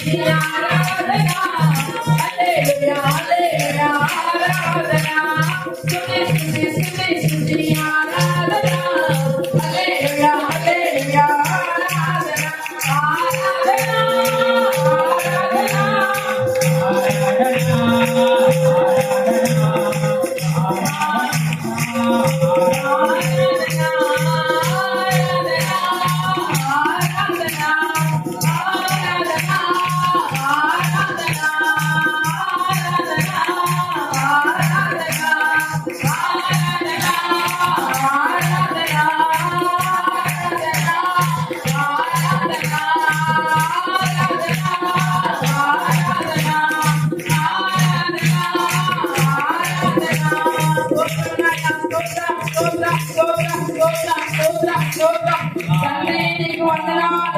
Yeah.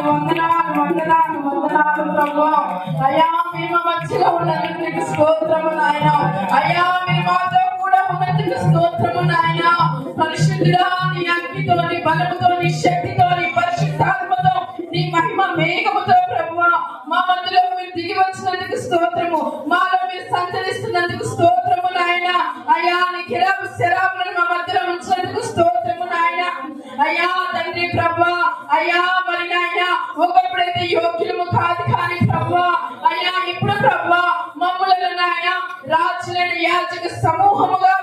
వందనాలు ప్రభు. అయ్యా మేము మధ్యలో ఉన్నందుకు నీకు స్తోత్రము నాయన. అయ్యా మీ మాతో కూడా ఉన్నందుకు స్తోత్రము నాయన. పరిశుద్ధుడా, నీ అగ్నితో, నీ బలముతో, నీ శక్తితో, నీ పరిశుద్ధాత్మతో, నీ మహిమ మేఘముతో ప్రభువా మా మధ్యలో మీరు దిగి వచ్చినందుకు స్తోత్రము. మాలో మీరు సంచరిస్తున్నందుకు స్తోత్రము నాయన. అయ్యా నీ కిరాబు శరాబులను మా మధ్యలో ఉంచినందుకు స్తోత్రము నాయన. అయ్యా తండ్రి ప్రభువా, అయ్యా మరి నాయన ఒకప్పుడైతే యోగ్యులము కాదు కానీ ప్రభువా, అయ్యా ఇప్పుడు ప్రభువా మమ్ములను నాయన రాజులైన యాజక సమూహముగా